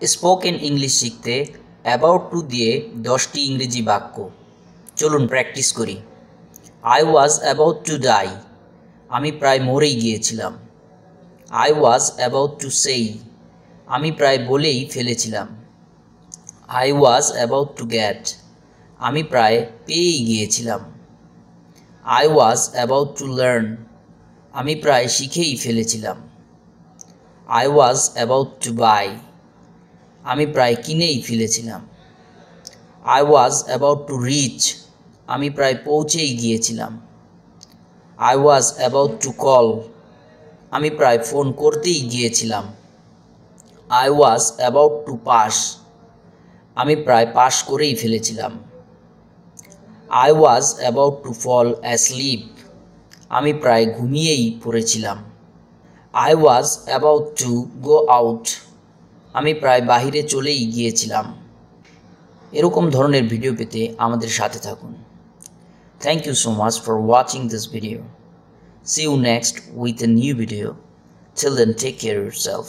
Spoken English শিখতে about to দিয়ে 10টি ইংরেজি বাক্য। চলুন প্র্যাকটিস করি। I was about to die, আমি প্রায় মরেই গিয়েছিলাম। আই ওয়াজ অ্যাবাউট টু সেই, আমি প্রায় বলেই ফেলেছিলাম। I was about to get, আমি প্রায় পেয়েই গিয়েছিলাম। I was about to learn, আমি প্রায় শিখেই ফেলেছিলাম। I was about to buy, আমি প্রায় কিনেই ফেলেছিলাম। I was about to reach, আমি প্রায় পৌঁছেই গিয়েছিলাম। I was about to call, আমি প্রায় ফোন করতেই গিয়েছিলাম। I was about to pass, আমি প্রায় পাস করেই ফেলেছিলাম। I was about to fall asleep, আমি প্রায় ঘুমিয়েই পড়েছিলাম। I was about to go out, আমি প্রায় বাহিরে চলেই গিয়েছিলাম। এরকম ধরনের ভিডিও পেতে আমাদের সাথে থাকুন। Thank you so much for watching this video. See you next with a new video. Till then, take care of yourself.